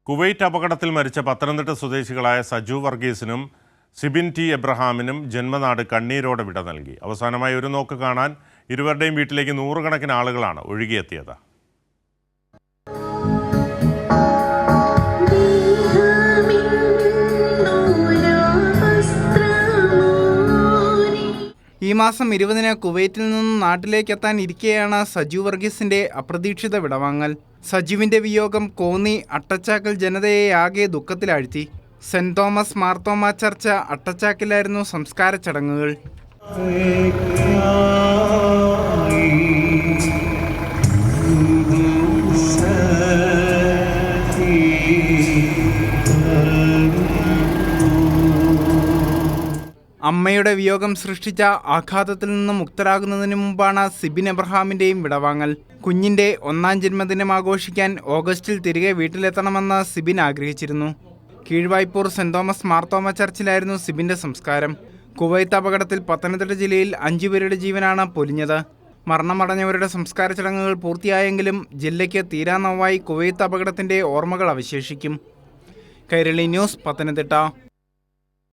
Kuwait അപകടത്തിൽ മരിച്ച പത്തനംതിട്ട സ്വദേശികളായ സജു വർഗീസിനും സിബിൻ ടി എബ്രഹാമിനും ജന്മനാട് കണ്ണീരോടെ വിട നൽകി. അവസാനമായി ഒരു നോക്ക് കാണാൻ ഇരുവരുടെയും വീട്ടിലേക്ക് നൂറുകണക്കിന് ആളുകളാണ് ഒഴുകിയെത്തിയത്. ഈ മാസം 20-ന് കുവൈറ്റിൽ നിന്നും നാട്ടിലേക്കെത്താൻ ഇരിക്കെയാണ് സജു വർഗീസിന്റെ അപ്രതീക്ഷിത വിടവാങ്ങൽ. സജുവിന്റെ വിയോഗം കോന്നി അട്ടച്ചാക്കൽ ജനതയെ ആകെ ദുഃഖത്തിലാഴ്ത്തി. സെന്റ് തോമസ് മാർത്തോമ ചർച്ച അട്ടച്ചാക്കിലായിരുന്നു സംസ്കാര ചടങ്ങുകൾ. അമ്മയുടെ വിയോഗം സൃഷ്ടിച്ച ആഘാതത്തിൽ നിന്ന് മുക്തരാകുന്നതിന് മുമ്പാണ് സിബിൻ എബ്രഹാമിന്റെയും വിടവാങ്ങൽ. കുഞ്ഞിന്റെ 1-ാം ജന്മദിനം ആഘോഷിക്കാൻ ഓഗസ്റ്റിൽ തിരികെ വീട്ടിലെത്തണമെന്ന് സിബിൻ ആഗ്രഹിച്ചിരുന്നു. കീഴ്വായ്പൂർ സെന്റ് തോമസ് മാർത്തോമ ചർച്ചിലായിരുന്നു സിബിന്റെ സംസ്കാരം. കുവൈത്ത് അപകടത്തിൽ പത്തനംതിട്ട ജില്ലയിൽ 5 പേരുടെ ജീവനാണ് പൊലിഞ്ഞത്. മരണമടഞ്ഞവരുടെ സംസ്കാര ചടങ്ങുകൾ പൂർത്തിയായെങ്കിലും ജില്ലയ്ക്ക് തീരാനോവായി കുവൈത്ത് അപകടത്തിന്റെ ഓർമ്മകൾ അവശേഷിക്കും. കൈരളി ന്യൂസ്, പത്തനംതിട്ട.